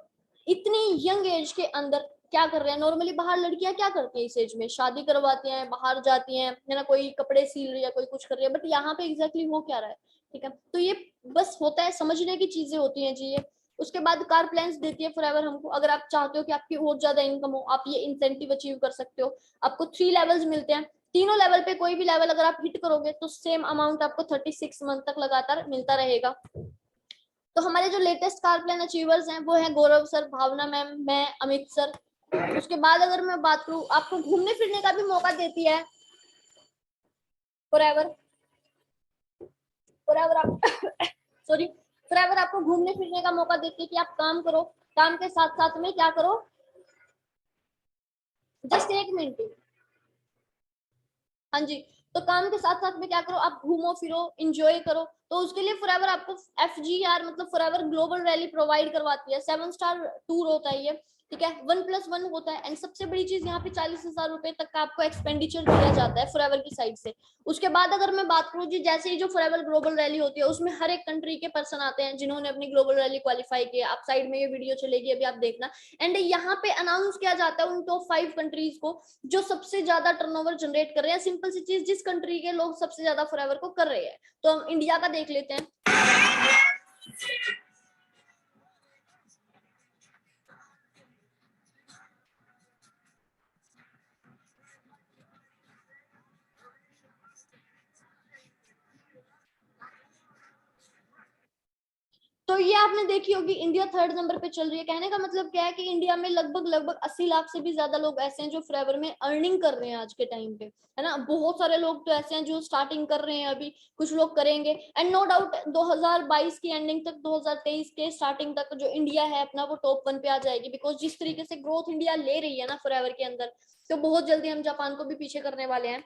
इतनी यंग एज के अंदर क्या कर रहे हैं। नॉर्मली बाहर लड़कियां क्या करती हैं इस एज में, शादी करवाती हैं, बाहर जाती हैं, है ना, कोई कपड़े सील रही है, कोई कुछ कर रही है, बट यहाँ पे एग्जैक्टली हो क्या रहा है। ठीक है, तो ये बस होता है, समझने की चीजें होती हैं जी ये। उसके बाद कार प्लान्स देती है फॉरएवर हमको, अगर आप चाहते हो कि आपकी और ज्यादा इनकम हो, आप ये इंसेंटिव अचीव कर सकते हो। आपको 3 लेवल्स मिलते हैं, तीनों लेवल पे कोई भी लेवल अगर आप हिट करोगे तो सेम अमाउंट आपको 36 मंथ तक लगातार मिलता रहेगा। तो हमारे जो लेटेस्ट कार प्लान अचीवर्स हैं वो हैं गौरव सर, भावना मैम, मैं, अमित सर। उसके बाद अगर मैं बात करूं, आपको घूमने फिरने का भी मौका देती है फॉरएवर। फॉरएवर आप सॉरी, फॉरएवर आपको घूमने फिरने का मौका देती है कि आप काम करो, काम के साथ साथ में क्या करो, जस्ट 1 मिनट। हाँ जी, तो काम के साथ साथ में क्या करो, आप घूमो फिरो, एंजॉय करो। तो उसके लिए फॉरएवर आपको FGR मतलब फॉरएवर ग्लोबल रैली प्रोवाइड करवाती है। 7 स्टार टूर होता है ये, ठीक है, 1+1 होता है। एंड सबसे बड़ी चीज यहाँ पे 40,000 रुपए तक का आपको एक्सपेंडिचर दिया जाता है फॉरएवर की साइड से। उसके बाद अगर मैं बात करूँ जी, जैसे ही जो फॉरएवर ग्लोबल रैली होती है उसमें हर एक कंट्री के पर्सन आते हैं जिन्होंने अपनी ग्लोबल रैली क्वालिफाई किया। आप साइड में ये वीडियो चलेगी, अभी आप देखना। एंड यहाँ पे अनाउंस किया जाता है उन टॉप 5 कंट्रीज को जो सबसे ज्यादा टर्नओवर जनरेट कर रहे हैं। सिंपल सी चीज, जिस कंट्री के लोग सबसे ज्यादा फॉरएवर को कर रहे हैं। तो हम इंडिया का देख लेते हैं। तो ये आपने देखी होगी, इंडिया 3rd नंबर पे चल रही है। कहने का मतलब क्या है कि इंडिया में लगभग 80 लाख से भी ज्यादा लोग ऐसे हैं जो फॉरएवर में अर्निंग कर रहे हैं आज के टाइम पे, है ना। बहुत सारे लोग तो ऐसे हैं जो स्टार्टिंग कर रहे हैं अभी, कुछ लोग करेंगे। एंड नो डाउट 2022 की एंडिंग तक, 2023 के स्टार्टिंग तक जो इंडिया है अपना वो टॉप 1 पे आ जाएगी। बिकॉज जिस तरीके से ग्रोथ इंडिया ले रही है ना फॉरएवर के अंदर, तो बहुत जल्दी हम जापान को भी पीछे करने वाले हैं।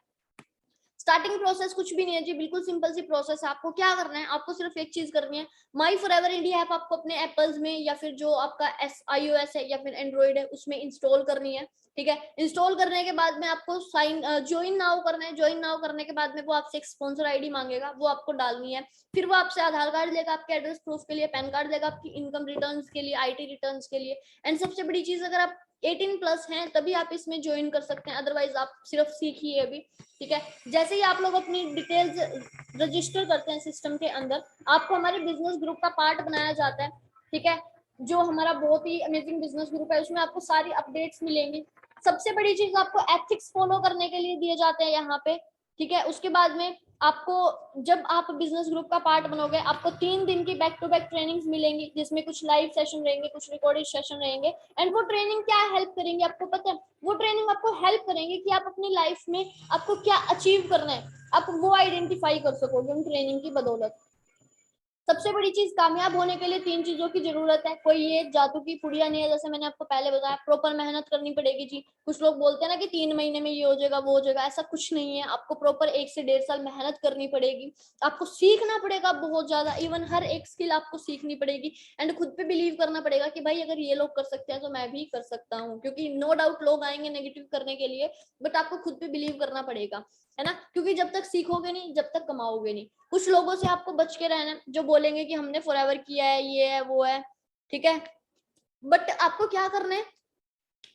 स्टार्टिंग प्रोसेस कुछ भी नहीं है जी, बिल्कुल सिंपल सी प्रोसेस है। आपको क्या करना है, आपको सिर्फ एक चीज करनी है, माई फॉरएवर इंडिया ऐप आपको अपने एप्पल्स में या फिर जो आपका iOS है या फिर एंड्रॉइड है उसमें इंस्टॉल करनी है। ठीक है, इंस्टॉल करने के बाद में आपको ज्वाइन नाउ करना है। ज्वाइन नाउ करने के बाद में वो आपसे एक स्पॉन्सर आईडी मांगेगा, वो आपको डालनी है। फिर वो आपसे आधार कार्ड लेगा आपके एड्रेस प्रूफ के लिए, पैन कार्ड लेगा आपकी इनकम रिटर्न्स के लिए, IT रिटर्न्स के लिए। एंड सबसे बड़ी चीज, अगर आप 18+ हैं तभी आप इसमें ज्वाइन कर सकते हैं, अदरवाइज आप सिर्फ सीखिए अभी। ठीक है, जैसे ही आप लोग अपनी डिटेल्स रजिस्टर करते हैं सिस्टम के अंदर, आपको हमारे बिजनेस ग्रुप का पार्ट बनाया जाता है। ठीक है, जो हमारा बहुत ही अमेजिंग बिजनेस ग्रुप है, उसमें आपको सारी अपडेट्स मिलेंगी। सबसे बड़ी चीज, आपको एथिक्स फॉलो करने के लिए दिए जाते हैं यहाँ पे। ठीक है, उसके बाद में आपको, जब आप बिजनेस ग्रुप का पार्ट बनोगे, आपको 3 दिन की बैक टू बैक ट्रेनिंग्स मिलेंगी, जिसमें कुछ लाइव सेशन रहेंगे, कुछ रिकॉर्डेड सेशन रहेंगे। एंड वो ट्रेनिंग क्या हेल्प करेंगे आपको पता है, वो ट्रेनिंग आपको हेल्प करेंगे कि आप अपनी लाइफ में आपको क्या अचीव करना है, आप वो आइडेंटिफाई कर सकोगे उन ट्रेनिंग की बदौलत। सबसे बड़ी चीज, कामयाब होने के लिए 3 चीजों की जरूरत है। कोई ये जादू की पुड़िया नहीं है, जैसे मैंने आपको पहले बताया, प्रॉपर मेहनत करनी पड़ेगी जी। कुछ लोग बोलते हैं ना कि 3 महीने में ये हो जाएगा वो हो जाएगा, ऐसा कुछ नहीं है। आपको प्रॉपर 1 से 1.5 साल मेहनत करनी पड़ेगी, आपको सीखना पड़ेगा बहुत ज्यादा, इवन हर एक स्किल आपको सीखनी पड़ेगी। एंड खुद पे बिलीव करना पड़ेगा कि भाई अगर ये लोग कर सकते हैं तो मैं भी कर सकता हूँ। क्योंकि नो डाउट लोग आएंगे नेगेटिव करने के लिए, बट आपको खुद पे बिलीव करना पड़ेगा, है ना। क्योंकि जब तक सीखोगे नहीं, जब तक कमाओगे नहीं। कुछ लोगों से आपको बच के रहना है जो बोलेंगे कि हमने फॉरएवर किया है, ये है वो है, ठीक है, बट आपको क्या करना है,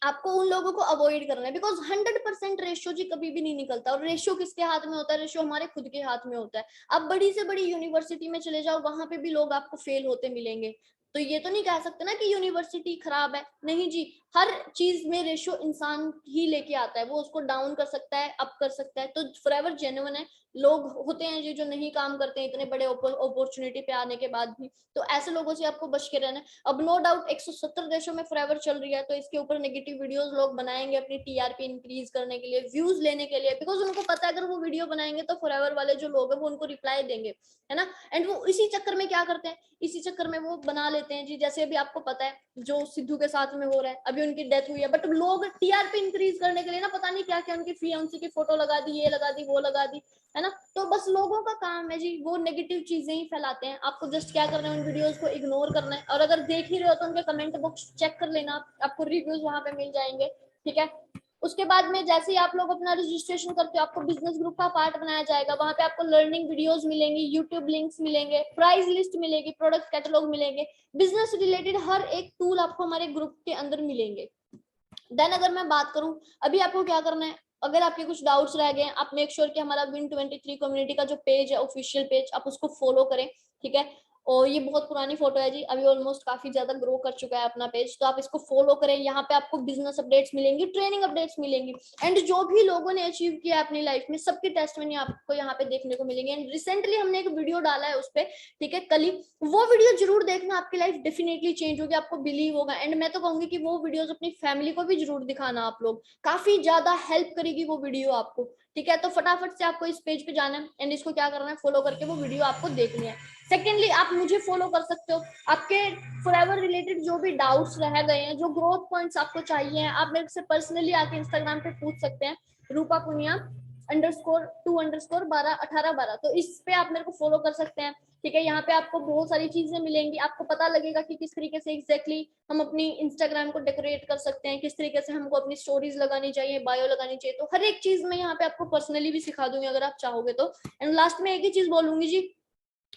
आपको उन लोगों को अवॉइड करना है। बिकॉज 100% रेशियो जी कभी भी नहीं निकलता, और रेशियो किसके हाथ में होता है, रेशियो हमारे खुद के हाथ में होता है। आप बड़ी से बड़ी यूनिवर्सिटी में चले जाओ, वहां पे भी लोग आपको फेल होते मिलेंगे। तो ये तो नहीं कह सकते ना कि यूनिवर्सिटी खराब है, नहीं जी। हर चीज में रेशियो इंसान ही लेके आता है, वो उसको डाउन कर सकता है, अप कर सकता है। तो फॉरएवर जेन्युइन है। लोग होते हैं जी जो नहीं काम करते हैं इतने बड़े अपॉर्चुनिटी पे आने के बाद भी, तो ऐसे लोगों से आपको बच के रहना है। अब नो डाउट 170 देशों में फॉरएवर चल रही है, तो इसके ऊपर नेगेटिव वीडियोस लोग बनाएंगे अपनी TRP इंक्रीज करने के लिए, व्यूज लेने के लिए। बिकॉज उनको पता है अगर वो वीडियो बनाएंगे तो फॉरएवर वाले जो लोग हैं वो उनको रिप्लाई देंगे, है ना। एंड वो इसी चक्कर में क्या करते हैं, इसी चक्कर में वो बना लेते हैं जी। जैसे अभी आपको पता है जो सिद्धू के साथ में हो रहा है, अभी उनकी डेथ हुई है, बट लोग TRP इंक्रीज करने के लिए ना पता नहीं क्या क्या उनकी फियांसी की फोटो लगा दी, ये लगा दी, वो लगा दी, है ना। तो बस लोगों का काम है जी, वो नेगेटिव चीजें ही फैलाते हैं। आपको जस्ट क्या करना है, उन वीडियोस को इग्नोर करना है। और अगर देख ही रहे हो तो उनके कमेंट बॉक्स चेक कर लेना, आपको रिव्यूज वहां पे मिल जाएंगे, ठीक है। उसके बाद में जैसे ही आप लोग अपना रजिस्ट्रेशन करते हो, आपको बिजनेस ग्रुप का पार्ट बनाया जाएगा। वहां पे आपको लर्निंग वीडियोस मिलेंगी, यूट्यूब लिंक्स मिलेंगे, प्राइस लिस्ट मिलेगी, प्रोडक्ट कैटलॉग मिलेंगे, बिजनेस रिलेटेड हर एक टूल आपको हमारे ग्रुप के अंदर मिलेंगे। देन अगर मैं बात करूं, अभी आपको क्या करना है, अगर आपके कुछ डाउट्स रह गए, आप मेक श्योर कि हमारा Win23 कम्युनिटी का जो पेज है, ऑफिशियल पेज, आप उसको फॉलो करें, ठीक है। और ये बहुत पुरानी फोटो है जी, अभी ऑलमोस्ट काफी ज्यादा ग्रो कर चुका है अपना पेज, तो आप इसको फॉलो करें। यहाँ पे आपको बिजनेस अपडेट्स मिलेंगी, ट्रेनिंग अपडेट्स मिलेंगी, एंड जो भी लोगों ने अचीव किया अपनी लाइफ में, सबके टेस्टमनी आपको यहाँ पे देखने को मिलेंगे। एंड रिसेंटली हमने एक वीडियो डाला है उस पर, ठीक है, कल ही, वो वीडियो जरूर देखना, आपकी लाइफ डेफिनेटली चेंज होगी, आपको बिलीव होगा। एंड मैं तो कहूंगी कि वो वीडियोस अपनी फैमिली को भी जरूर दिखाना, आप लोग, काफी ज्यादा हेल्प करेगी वो वीडियो आपको, ठीक है। तो फटाफट से आपको इस पेज पे जाना है एंड इसको क्या करना है, फॉलो करके वो वीडियो आपको देखनी है। सेकेंडली, आप मुझे फॉलो कर सकते हो, आपके फॉरएवर रिलेटेड जो भी डाउट्स रह गए हैं, जो ग्रोथ पॉइंट्स आपको चाहिए हैं, आप मेरे से पर्सनली आके इंस्टाग्राम पे पूछ सकते हैं, रूपा पुनिया _2_121812। तो इस पे आप मेरे को फॉलो कर सकते हैं, ठीक है। यहाँ पे आपको बहुत सारी चीजें मिलेंगी, आपको पता लगेगा कि किस तरीके से एग्जैक्टली हम अपनी इंस्टाग्राम को डेकोरेट कर सकते हैं, किस तरीके से हमको अपनी स्टोरीज लगानी चाहिए, बायो लगानी चाहिए। तो हर एक चीज मैं यहाँ पे आपको पर्सनली भी सिखा दूंगी अगर आप चाहोगे तो। एंड लास्ट में एक ही चीज बोलूंगी जी,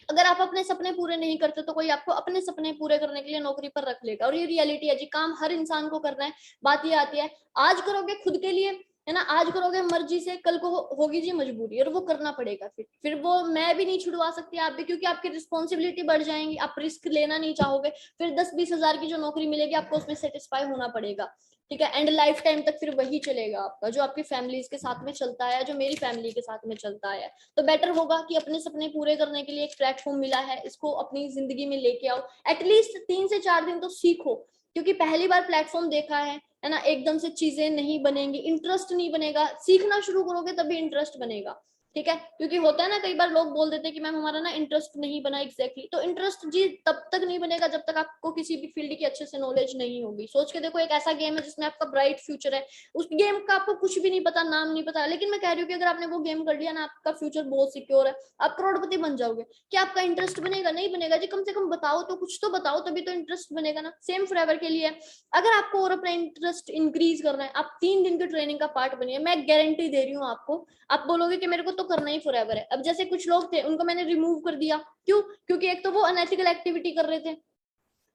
अगर आप अपने सपने पूरे नहीं करते तो कोई आपको अपने सपने पूरे करने के लिए नौकरी पर रख लेगा, और ये रियलिटी है जी, काम हर इंसान को करना है। बात ये आती है, आज करोगे खुद के लिए, है ना, आज करोगे मर्जी से, कल को होगी जी मजबूरी, और वो करना पड़ेगा। फिर वो मैं भी नहीं छुड़वा सकती आप भी, क्योंकि आपकी रिस्पॉन्सिबिलिटी बढ़ जाएंगी, आप रिस्क लेना नहीं चाहोगे, फिर 10-20 हजार की जो नौकरी मिलेगी आपको उसमें सेटिस्फाई होना पड़ेगा, ठीक है। एंड लाइफ टाइम तक फिर वही चलेगा आपका, जो आपकी फैमिलीज के साथ में चलता है, जो मेरी फैमिली के साथ में चलता है। तो बेटर होगा कि अपने सपने पूरे करने के लिए एक प्लेटफॉर्म मिला है, इसको अपनी जिंदगी में लेके आओ, एटलीस्ट 3 से 4 दिन तो सीखो, क्योंकि पहली बार प्लेटफॉर्म देखा है ना, एकदम से चीजें नहीं बनेंगी, इंटरेस्ट नहीं बनेगा, सीखना शुरू करोगे तभी इंटरेस्ट बनेगा, ठीक है। क्योंकि होता है ना, कई बार लोग बोल देते हैं कि मैम हमारा ना इंटरेस्ट नहीं बना, एग्जैक्टली तो इंटरेस्ट जी तब तक नहीं बनेगा जब तक आपको किसी भी फील्ड की अच्छे से नॉलेज नहीं होगी। सोच के देखो, एक ऐसा गेम है जिसमें आपका ब्राइट फ्यूचर है, उस गेम का आपको कुछ भी नहीं पता, नाम नहीं पता, लेकिन मैं कह रही हूँ कि अगर आपने वो गेम कर लिया ना, आपका फ्यूचर बहुत सिक्योर है, आप करोड़पति बन जाओगे। क्या आपका इंटरेस्ट बनेगा? नहीं बनेगा जी, कम से कम बताओ तो, कुछ तो बताओ, तभी तो इंटरेस्ट बनेगा ना। सेम फॉरएवर के लिए, अगर आपको और अपना इंटरेस्ट इंक्रीज करना है, आप 3 दिन की ट्रेनिंग का पार्ट बनिए, मैं गारंटी दे रही हूँ आपको। आप बोलोगे कि मेरे को तो करना ही फॉरएवर है। अब जैसे कुछ लोग थे, उनको मैंने रिमूव कर दिया, क्यों? क्योंकि एक तो वो अनएथिकल एक्टिविटी कर रहे थे,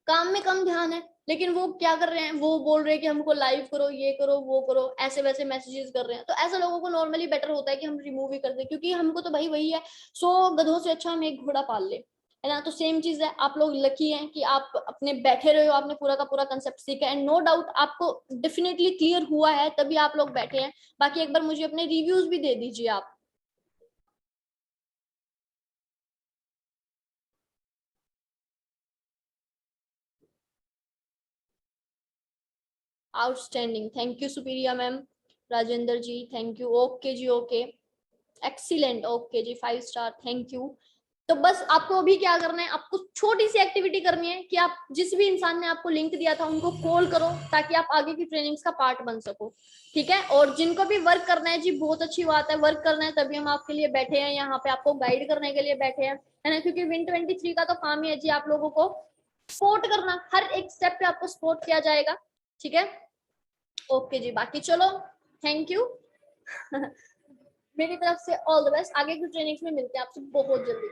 काम में कम ध्यान है, लेकिन वो क्या कर रहे हैं, वो बोल रहे हैं कि हमको लाइव करो, ये करो, वो करो, ऐसे वैसे मैसेजेस कर रहे हैं। तो ऐसे लोगों को नॉर्मली बेटर होता है कि हम रिमूव ही कर दें, क्योंकि हमको तो भाई वही है, 100 गधों से अच्छा हम एक घोड़ा पाल ले, है ना। तो सेम चीज है, आप लोग लकी हैं कि आप अपने बैठे रहे हो, आपने पूरा का पूरा कंसेप्ट सीखा, एंड नो डाउट आपको डेफिनेटली क्लियर हुआ है, तभी आप लोग बैठे हैं। बाकी एक बार मुझे अपने रिव्यूज भी दे दीजिए आप। Outstanding, thank you Supriya ma'am, Rajendra ji thank you, okay ji, okay, excellent, okay ji, 5 star, thank you. तो बस आपको अभी क्या करना है, आपको छोटी सी एक्टिविटी करनी है कि आप जिस भी इंसान ने आपको लिंक दिया था उनको कॉल करो, ताकि आप आगे की ट्रेनिंग्स का पार्ट बन सको, ठीक है। और जिनको भी वर्क करना है जी, बहुत अच्छी बात है, वर्क करना है, तभी हम आपके लिए बैठे हैं यहाँ पे, आपको गाइड करने के लिए बैठे हैं, है ना। क्योंकि Win23 का तो काम ही है जी आप लोगों को सपोर्ट करना, हर एक स्टेप पे आपको सपोर्ट किया जाएगा, ठीक है। ओके जी, बाकी चलो, थैंक यू। मेरी तरफ से ऑल द बेस्ट, आगे की ट्रेनिंग्स में मिलते हैं आपसे बहुत जल्दी।